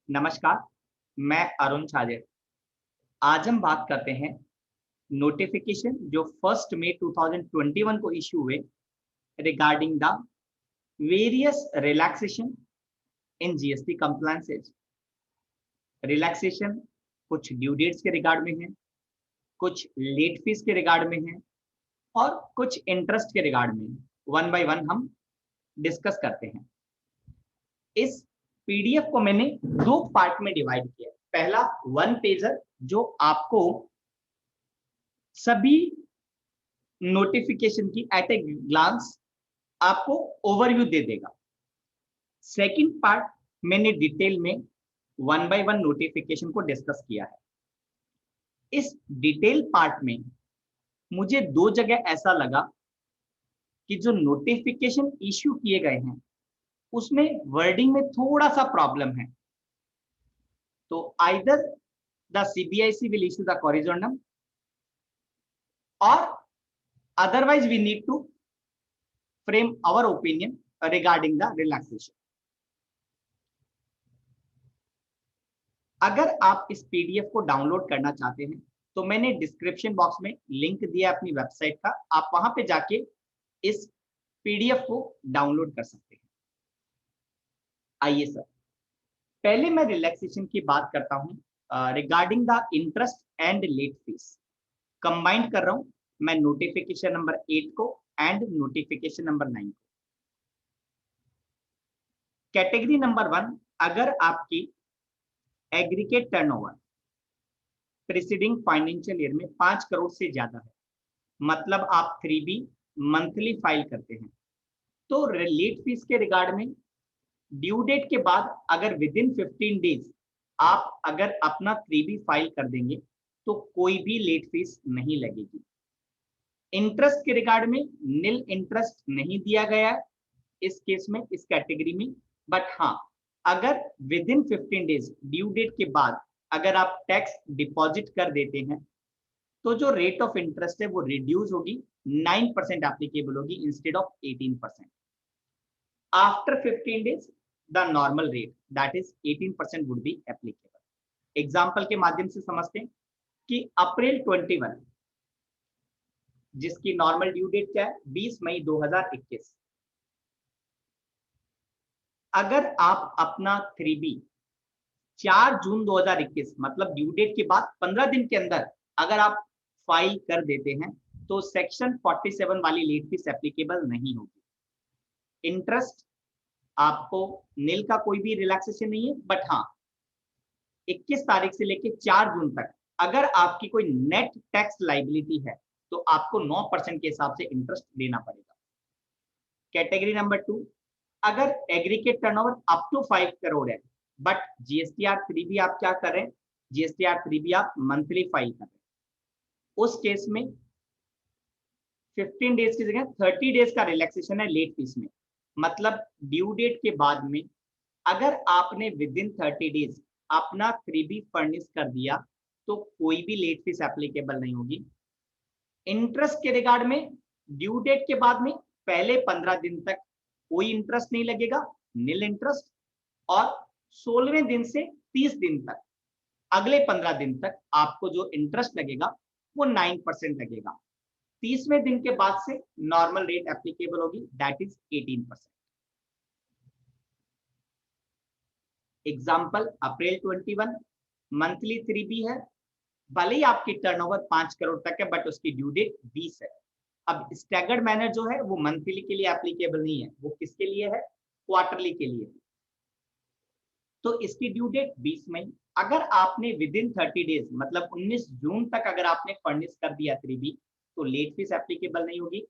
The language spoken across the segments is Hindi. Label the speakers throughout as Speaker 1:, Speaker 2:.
Speaker 1: नमस्कार, मैं अरुण छाजेड़। आज हम बात करते हैं नोटिफिकेशन जो 1 मई 2021 को इश्यू हुए regarding the various relaxation in GST compliances. Relaxation कुछ ड्यू डेट्स के रिगार्ड में है, कुछ लेट फीस के रिगार्ड में है और कुछ इंटरेस्ट के रिगार्ड में है। वन बाय वन हम डिस्कस करते हैं। इस पीडीएफ को मैंने दो पार्ट में डिवाइड किया। पहला वन पेजर जो आपको सभी नोटिफिकेशन की एट ए ग्लांस आपको ओवरव्यू दे देगा। सेकंड पार्ट मैंने डिटेल में वन बाय वन नोटिफिकेशन को डिस्कस किया है। इस डिटेल पार्ट में मुझे दो जगह ऐसा लगा कि जो नोटिफिकेशन इश्यू किए गए हैं उसमें वर्डिंग में थोड़ा सा प्रॉब्लम है। तो either the CBIC will issue the corrigendum or otherwise we need to frame our opinion regarding the relaxation. अगर आप इस पीडीएफ को डाउनलोड करना चाहते हैं तो मैंने डिस्क्रिप्शन बॉक्स में लिंक दिया अपनी वेबसाइट का, आप वहां पे जाके इस पीडीएफ को डाउनलोड कर सकते हैं। आइए सर, पहले मैं रिलैक्सेशन की बात करता हूं regarding the interest and let fees. Combined कर रहा हूं मैं नोटिफिकेशन नंबर 8 को एंड नोटिफिकेशन नंबर 9 को। कैटेगरी नंबर 1, अगर आपकी aggregate turnover preceding financial year में 5 करोड़ से ज्यादा है, मतलब आप 3B मंथली फाइल करते हैं, तो लेट फीस के रिगार्ड में ड्यू डेट के बाद अगर विद इन 15 डेज आप अगर अपना 3B फाइल कर देंगे तो कोई भी लेट फीस नहीं लगेगी। इंटरेस्ट के रिगार्ड में नील इंटरेस्ट नहीं दिया गया है इस केस में, इस कैटेगरी में, बट हाँ अगर within 15 days due date के बाद अगर आप टैक्स डिपॉजिट कर देते हैं तो जो रेट ऑफ इंटरेस्ट है वो रिड्यूस होगी, 9% एप्लीकेबल होगी instead of 18%। After 15 days the normal rate that is 18% would be applicable. Example के माध्यम से समझते हैं कि अप्रैल 21 जिसकी नॉर्मल ड्यू डेट क्या है 20 मई 2021, अगर आप अपना 3B 4 जून 2021 मतलब ड्यू डेट के बाद 15 दिन के अंदर अगर आप फाइल कर देते हैं तो सेक्शन 47 वाली लेट फीस एप्लीकेबल नहीं होगी। इंटरेस्ट आपको नील का कोई भी रिलैक्सेशन नहीं है, बट हाँ 21 तारीख से लेकर 4 जून तक अगर आपकी कोई नेट टैक्स लाइबिलिटी है तो आपको 9% के हिसाब से इंटरेस्ट देना पड़ेगा। कैटेगरी नंबर 2, अगर aggregate turnover up to 5 crore है बट जीएसटीआर 3B आप क्या कर रहे हैं, जीएसटीआर 3B आप मंथली फाइल कर रहे हैं, उस केस में 15 डेज की जगह 30 डेज का रिलैक्सेशन है लेट फीस में। मतलब ड्यू डेट के बाद में अगर आपने विद इन 30 डेज अपना 3B फर्निश कर दिया तो कोई भी लेट फीस एप्लीकेबल नहीं होगी। इंटरेस्ट के रिगार्ड में ड्यू डेट के बाद में पहले 15 दिन तक कोई इंटरेस्ट नहीं लगेगा, नील इंटरेस्ट, और 16वें दिन से 30 दिन तक अगले 15 दिन तक आपको जो इंटरेस्ट लगेगा वो 9% लगेगा। 30वें दिन के बाद से नॉर्मल रेट एप्लीकेबल होगी that is 18%। Example April 21 monthly 3B है, भले ही आपकी टर्नओवर 5 करोड़ तक है बट उसकी ड्यू डेट 20 है। अब स्टैगर्ड मैनर जो है वो मंथली के लिए एप्लीकेबल नहीं है, वो किसके लिए है, क्वार्टरली के लिए। तो इसकी ड्यू डेट 20 मई, अगर आपने विद इन 30 डेज मतलब 19 जून तक अगर आपने फर्निश कर दिया 3B तो लेट फीस एप्लीकेबल नहीं होगी।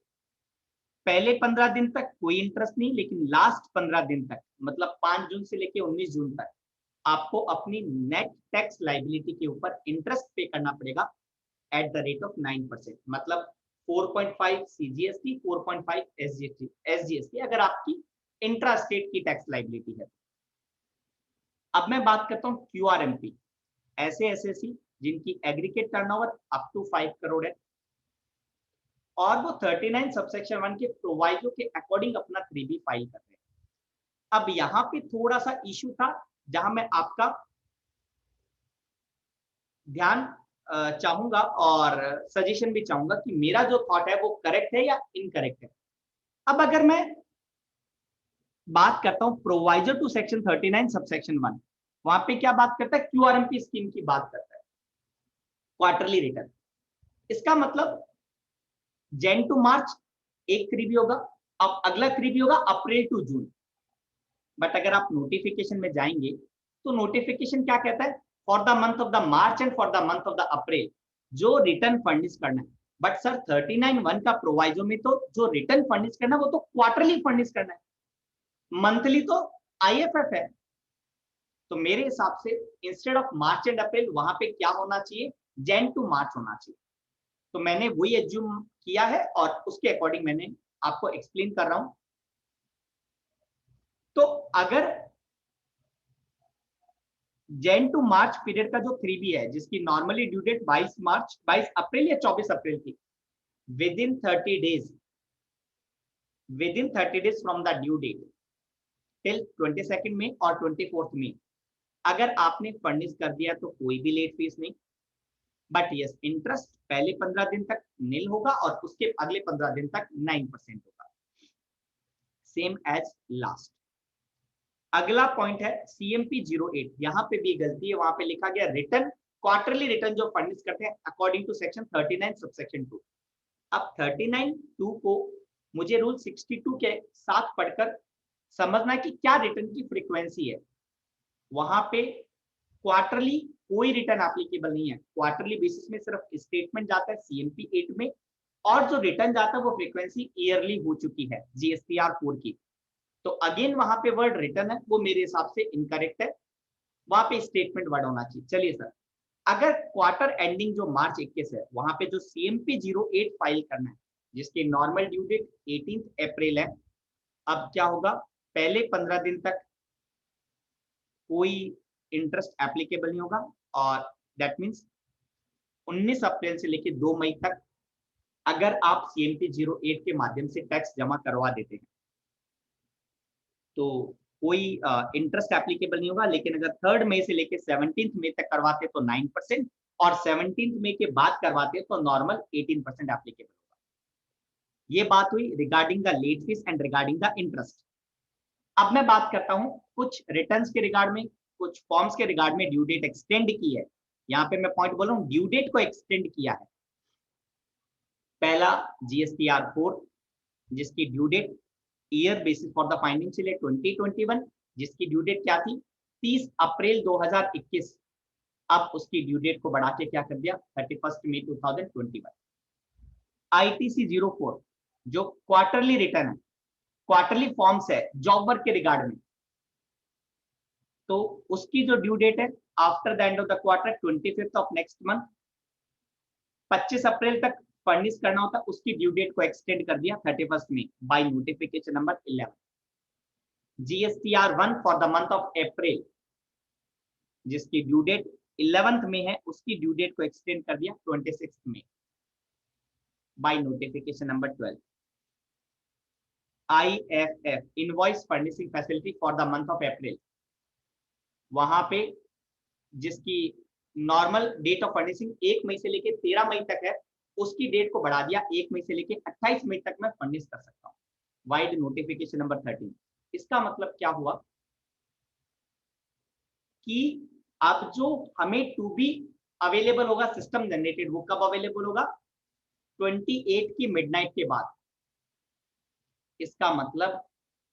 Speaker 1: पहले 15 दिन तक कोई इंटरेस्ट नहीं, लेकिन लास्ट 15 दिन तक मतलब 5 जून से लेकर 19 जून तक आपको अपनी नेट टैक्स लाइबिलिटी के ऊपर इंटरेस्ट पे करना पड़ेगा एट द रेट ऑफ 9%, मतलब 4.5 सीजीएसटी, 4.5 एसजीएसटी अगर आपकी इंट्रा स्टेट की टैक्स लाइबिलिटी है। अब मैं बात करता हूं क्यूआरएमपी, ऐसे एसएससी जिनकी aggregate turnover up to 5 crore है और वो 39 सबसेक्शन 1 के प्रोवाइजो के अकॉर्डिंग अपना 3B फाइल कर रहे हैं। अब यहाँ पे थोड़ा सा इशू था जहां मैं आपका ध्यान चाहूंगा और सजेशन भी चाहूंगा कि मेरा जो थॉट है वो करेक्ट है या इनकरेक्ट है। अब अगर मैं बात करता हूं प्रोवाइजर टू सेक्शन 39 सबसेक्शन 1, वहां पे क्या बात करता है, क्यूआरएमपी स्कीम की बात करता है, क्वार्टरली रिटर्न। इसका मतलब जैन टू मार्च एक क्रीबी होगा, अब अगला क्रीबी होगा अप्रैल टू जून। बट अगर आप नोटिफिकेशन में जाएंगे तो नोटिफिकेशन क्या कहता है, for the month of the March and for the month of the April जो रिटर्न फर्निश करना है। बट सर 39(1) का प्रोवाइजो में तो जो रिटर्न फर्निश करना है वो तो क्वार्टरली फर्निश करना है, मंथली तो आईएफएफ है। तो मेरे हिसाब से instead of March and April वहां पे क्या होना चाहिए, जैन टू मार्च होना चाहिए। तो मैंने वही एज्यूम किया है और उसके अकॉर्डिंग मैंने आपको एक्सप्लेन कर रहा हूं। तो अगर जैन टू मार्च पीरियड का जो 3B है जिसकी नॉर्मली ड्यू डेट 22 अप्रैल या 24 अप्रैल की, within 30 days from the due date till 22 में और 24 में अगर आपने फर्निश कर दिया तो कोई भी लेट फीस नहीं। बट यस, इंटरेस्ट पहले 15 दिन तक नील होगा और उसके अगले 15 दिन तक 9% होगा, सेम एज लास्ट। अगला पॉइंट है CMP 08, यहां पे भी गलती है, वहां पे लिखा गया रिटर्न, क्वार्टरली रिटर्न जो फर्निश करते हैं अकॉर्डिंग टू सेक्शन 39 सबसेक्शन 2। अब 39(2) को मुझे रूल 62 के साथ पढ़कर समझना है कि क्या रिटर्न की फ्रीक्वेंसी है। वहां पे क्वार्टरली कोई रिटर्न एप्लीकेबल नहीं है, क्वार्टरली बेसिस में सिर्फ स्टेटमेंट जाता है CMP 8 में, और जो रिटर्न जाता है वो फ्रीक्वेंसी ईयरली हो चुकी है GSTR 4 की। तो अगेन वहां पे वर्ड रिटर्न है वो मेरे हिसाब से इनकरेक्ट है, वहां पे स्टेटमेंट वर्ड होना चाहिए। चलिए सर, अगर क्वार्टर एंडिंग जो मार्च 21 है वहां पे जो CMP 08 फाइल करना है जिसकी नॉर्मल ड्यू डेट 18 अप्रैल है, अब क्या होगा, पहले 15 दिन तक कोई इंटरेस्ट एप्लीकेबल नहीं होगा, और दैट मीन्स 19 अप्रैल से लेकर 2 मई तक अगर आप CMP 08 के माध्यम से टैक्स जमा करवा देते हैं तो कोई इंटरेस्ट एप्लीकेबल नहीं होगा। लेकिन अगर 3 मई से लेकर 17 मई तक करवाते तो 9%, और 17 मई के बाद करवाते तो नॉर्मल 18% एप्लीकेबल होगा। ये बात हुई regarding the late fees and regarding the interest. अब मैं बात करता हूं कुछ रिटर्न्स के रिगार्ड में, कुछ फॉर्म्स के रिगार्ड में ड्यू डेट एक्सटेंड की है। यहाँ पे मैं पॉइंट बोल रहा हूँ, ड्यू डेट को एक्सटेंड किया है। पहला GSTR 4 जिसकी due date year basis for the financial year 2021, जिसकी ड्यू डेट क्या थी 30 अप्रैल 2021, अब उसकी ड्यू डेट को बढ़ा के क्या कर दिया 31 मई 2021। ITC 04 जो क्वार्टरली रिटर्न है, क्वार्टरली फॉर्म्स है जॉब वर्क के रिगार्ड में, तो उसकी जो ड्यू डेट है after the end of the quarter 25 of next month, 25 अप्रैल तक फर्निश करना होता, उसकी ड्यू डेट को एक्सटेंड कर दिया 31 में by notification number 11। GSTR 1 for the month of April जिसकी ड्यू डेट 11th में है, उसकी ड्यू डेट को एक्सटेंड कर दिया 26 में by notification number 12। IFF invoice furnishing facility for the month of April, वहां पे जिसकी नॉर्मल डेट ऑफ फर्निशिंग 1 मई से लेकर 13 मई तक है, उसकी डेट को बढ़ा दिया 1 मई से लेकर 28 मई तक मैं फर्निश कर सकता हूँ वाइड नोटिफिकेशन नंबर 13। इसका मतलब क्या हुआ कि अब जो हमें टू बी अवेलेबल होगा सिस्टम जनरेटेड, वो कब अवेलेबल होगा 28 की मिडनाइट के बाद। इसका मतलब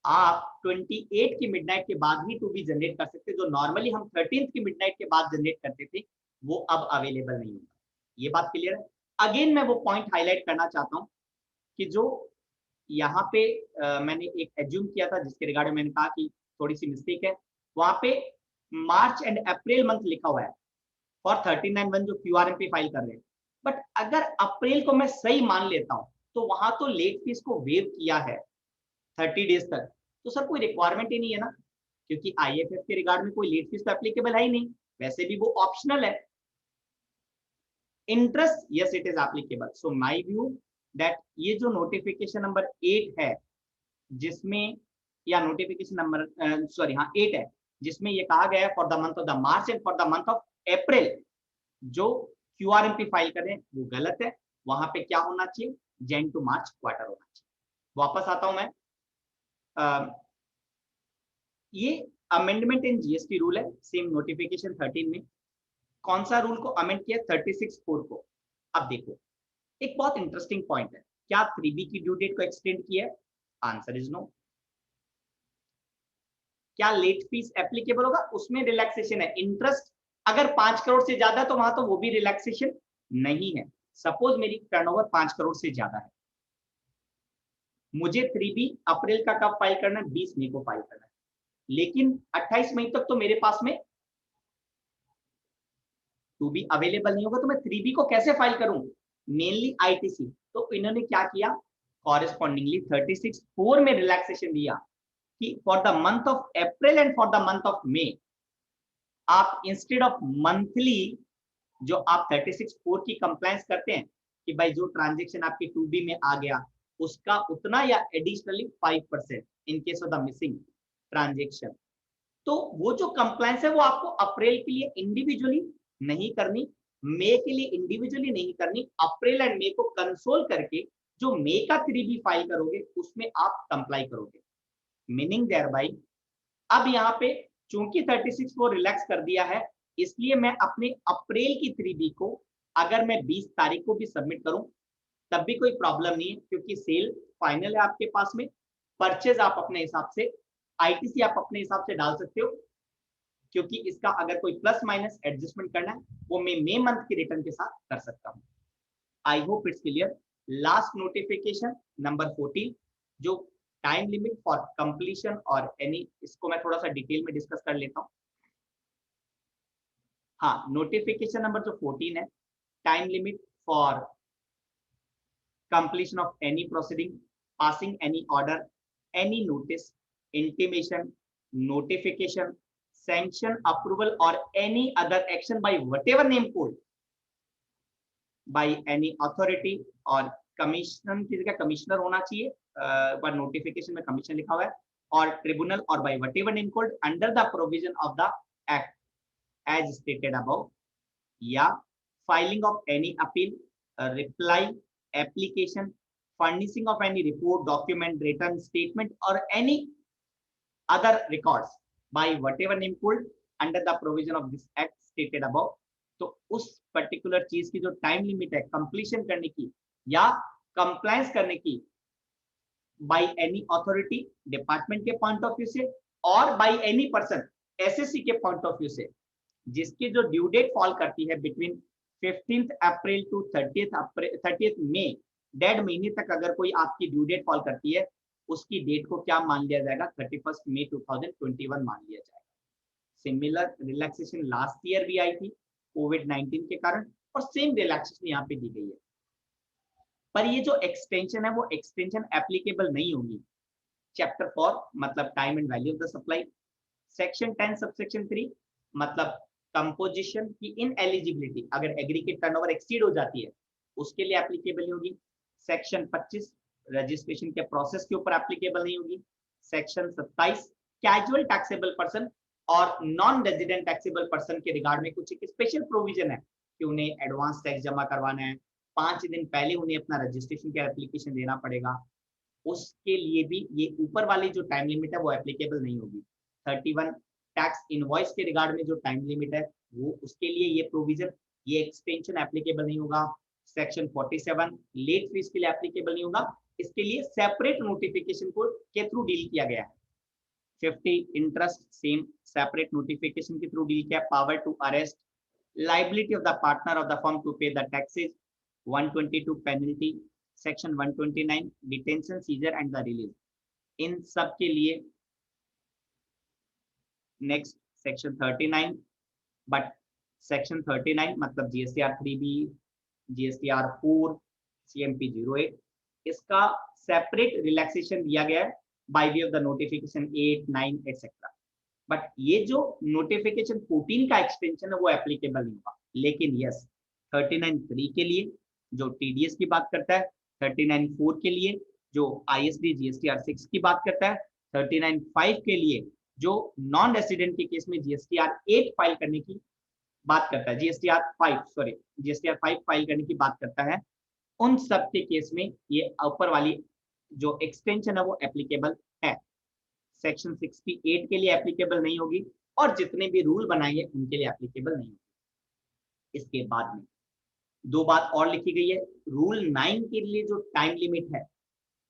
Speaker 1: आप 28 की मिडनाइट के बाद ही टू बी जनरेट कर सकते, जो नॉर्मली हम 13th की मिडनाइट के बाद जनरेट करते थे वो अब अवेलेबल नहीं होगा। ये बात क्लियर है। अगेन मैं वो पॉइंट हाईलाइट करना चाहता हूं कि जो यहाँ पे मैंने एक एज्यूम किया था जिसके रिगार्डिंग मैंने कहा कि थोड़ी सी मिस्टेक है, वहां पे मार्च एंड अप्रैल मंथ लिखा हुआ है फॉर 39(1) जो QRMP फाइल कर रहे हैं। बट अगर अप्रैल को मैं सही मान लेता हूं तो वहां तो लेट फीस को वेव किया है 30 डेज तक, तो सर कोई रिक्वायरमेंट ही नहीं है ना, क्योंकि IFF के रिगार्ड में कोई लेट फीस तो एप्लीकेबल है ही नहीं, वैसे भी वो ऑप्शनल है। Interest yes it is applicable. So my view that ये जो नोटिफिकेशन नंबर 8 है जिसमें, या नोटिफिकेशन नंबर 8 है जिसमें ये कहा गया है for the month of the March and for the month of April जो QRMP फाइल करें वो गलत है। वहां पे क्या होना चाहिए, जैन टू मार्च क्वार्टर होना चाहिए। वापस आता हूं मैं, ये अमेंडमेंट इन जीएसटी रूल है, सेम नोटिफिकेशन 13 में। कौन सा रूल को अमेंड किया, 36(4) को। अब देखो एक बहुत इंटरेस्टिंग पॉइंट है, क्या 3B की ड्यू डेट को एक्सटेंड किया है? Answer is no. क्या लेट फीस एप्लीकेबल होगा? उसमें रिलैक्सेशन है। इंटरेस्ट अगर 5 करोड़ से ज्यादा तो वहां तो वो भी रिलैक्सेशन नहीं है। सपोज मेरी टर्नओवर 5 करोड़ से ज्यादा है, मुझे 3B अप्रैल का कब फाइल करना है, 20 मई को फाइल करना है, लेकिन 28 मई तक तो मेरे पास में 2B अवेलेबल नहीं होगा, तो मैं 3B को कैसे फाइल करूं? Mainly ITC। तो इन्होंने क्या किया, कॉरेस्पॉन्डिंगली 36(4) में रिलैक्सेशन दिया कि for the month of April and for the month of May आप इंस्टेड ऑफ मंथली जो आप 36(4) की कंप्लायंस करते हैं कि भाई जो ट्रांजेक्शन आपके 2B में आ गया उसका उतना या additionally 5% in case of the missing transaction, तो वो जो कंप्लायंस है वो आपको अप्रैल के लिए इंडिविजुअली नहीं करनी, मई के लिए इंडिविजुअली नहीं करनी, अप्रैल एंड मई को कंसोल करके जो मई का 3B फाइल करोगे उसमें आप कंप्लाई करोगे। मीनिंग देयर बाई अब यहाँ पे चूंकि 36 को रिलैक्स कर दिया है, इसलिए मैं अपने अप्रैल की 3B को अगर मैं 20 तारीख को भी सबमिट करूं तब भी कोई प्रॉब्लम नहीं है, क्योंकि सेल फाइनल है आपके पास में। परचेज आप अपने हिसाब से, ITC आप अपने हिसाब से डाल सकते हो, क्योंकि इसका अगर कोई प्लस माइनस एडजस्टमेंट करना है वो मैं मई मंथ की रिटर्न के साथ कर सकता हूं। I hope it's clear. Last notification number 14 जो टाइम लिमिट फॉर कंप्लीशन और एनी, इसको मैं थोड़ा सा डिटेल में डिस्कस कर लेता हूं। हाँ, नोटिफिकेशन नंबर जो 14 है, time limit for completion of any proceeding, passing any order, any notice, intimation, notification, sanction, approval, or any other action by whatever name code by any authority or commission की जगह कमिश्नर होना चाहिए, पर नोटिफिकेशन में कमीशन लिखा हुआ है, और ट्रिब्यूनल और by whatever name code under the provision of the act as stated above, या filing of any appeal, reply, application, furnishing of any report, document, written statement, or any other records by whatever name called under the provision of this act stated above। तो उस पर्टिकुलर चीज की जो टाइम लिमिट है कंप्लीशन करने की या कंप्लायंस करने की बाय एनी अथॉरिटी डिपार्टमेंट के पॉइंट ऑफ व्यू से और बाय एनी पर्सन SSC के पॉइंट ऑफ व्यू से, जिसकी जो ड्यू डेट फॉल करती है बिटवीन 15 अप्रैल टू 30 मई, 1.5 महीने तक अगर कोई आपकी ड्यू डेट फॉल करती है, उसकी डेट को क्या मान लिया जाएगा, 31 मई 2021 मान लिया जाएगा। सिमिलर रिलैक्सेशन लास्ट ईयर भी आई थी कोविड-19 के कारण, और सेम रिलैक्सेशन यहाँ पे दी गई है। पर ये जो एक्सटेंशन है वो एक्सटेंशन एप्लीकेबल नहीं होगी चैप्टर 4 मतलब time and value of the supply, section 10 subsection 3 मतलब कंपोजिशन की इन एलिजिबिलिटी, अगर एग्रीगेट टर्नओवर एक्सीड हो जाती है उसके लिए एप्लीकेबल नहीं होगी। सेक्शन 25 रजिस्ट्रेशन के प्रोसेस के ऊपर एप्लीकेबल नहीं होगी। सेक्शन 27 कैजुअल टैक्सेबल पर्सन और नॉन रेजिडेंट टैक्सेबल पर्सन के रिगार्ड में कुछ एक स्पेशल प्रोविजन है कि उन्हें एडवांस टैक्स जमा करवाना है, 5 दिन पहले उन्हें अपना रजिस्ट्रेशन का एप्लीकेशन देना पड़ेगा, उसके लिए भी ये ऊपर वाली जो टाइम लिमिट है वो एप्लीकेबल नहीं होगी। 31 टैक्स इनवॉइस के रिगार्ड में जो टाइम लिमिट है वो, उसके लिए ये प्रोविजन, ये एक्सटेंशन एप्लीकेबल नहीं होगा। सेक्शन 47 लेट फीस के लिए एप्लीकेबल नहीं होगा, इसके लिए सेपरेट नोटिफिकेशन को के थ्रू डील किया गया है। 50 इंटरेस्ट सेम सेपरेट नोटिफिकेशन के थ्रू डील किया। Power to arrest, liability of the partner of the firm to pay the taxes, 122 penalty, section 129 detention seizure and the release, इन सब के लिए नेक्स्ट सेक्शन 39, बट सेक्शन 39 मतलब GSTR 3B, GSTR 4, CMP 08, इसका सेपरेट रिलैक्सेशन दिया गया है by way of the notification 8, 9 etcetera. But ये जो नोटिफिकेशन 14 का एक्सटेंशन है वो एप्लीकेबल नहीं होगा। लेकिन यस 39(3) के लिए जो TDS की बात करता है, 39(4) के लिए जो ISD GSTR 6 की बात करता है, 39(5) के लिए जो नॉन रेसिडेंट के केस में जीएसटीआर 8 फाइल करने की बात करता है, जीएसटीआर 5 फाइल करने की बात करता है, उन सब के केस में ये ऊपर वाली जो एक्सटेंशन है वो एप्लीकेबल है। सेक्शन 68 के लिए एप्लीकेबल नहीं होगी और जितने भी रूल बनाएंगे उनके लिए एप्लीकेबल नहीं होगी। इसके बाद में दो बात और लिखी गई है। रूल 9 के लिए जो टाइम लिमिट है,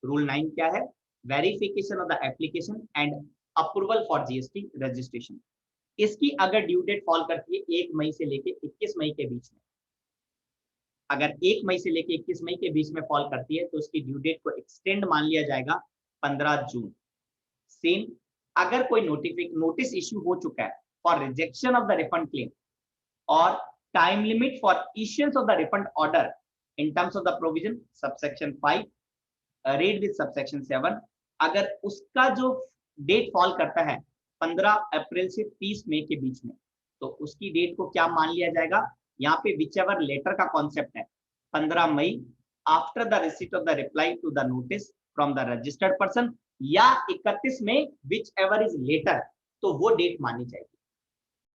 Speaker 1: रूल 9 क्या है? Verification of the application and approval for GST registration. इसकी अगर ड्यू डेट फॉल करती है 1 मई से लेके 21 मई के बीच में, अगर 1 मई से लेके 21 मई के बीच में फॉल करती है तो उसकी ड्यू डेट को एक्सटेंड मान लिया जाएगा 15 जून। सेम अगर कोई नोटिस इश्यू हो चुका है for rejection of the refund claim और time limit for issuance of the refund order in terms of the provision subsection 5 read with subsection 7, अगर उसका जो डेट फॉल करता है 15 अप्रैल से 30 मई के बीच में, तो उसकी डेट को क्या मान लिया जाएगा? यहाँ पे विच एवर लेटर का कॉन्सेप्ट है, 15 मई after the receipt of the reply to the notice from the registered person, या 31 में विच एवर इज लेटर, तो वो डेट मानी जाएगी।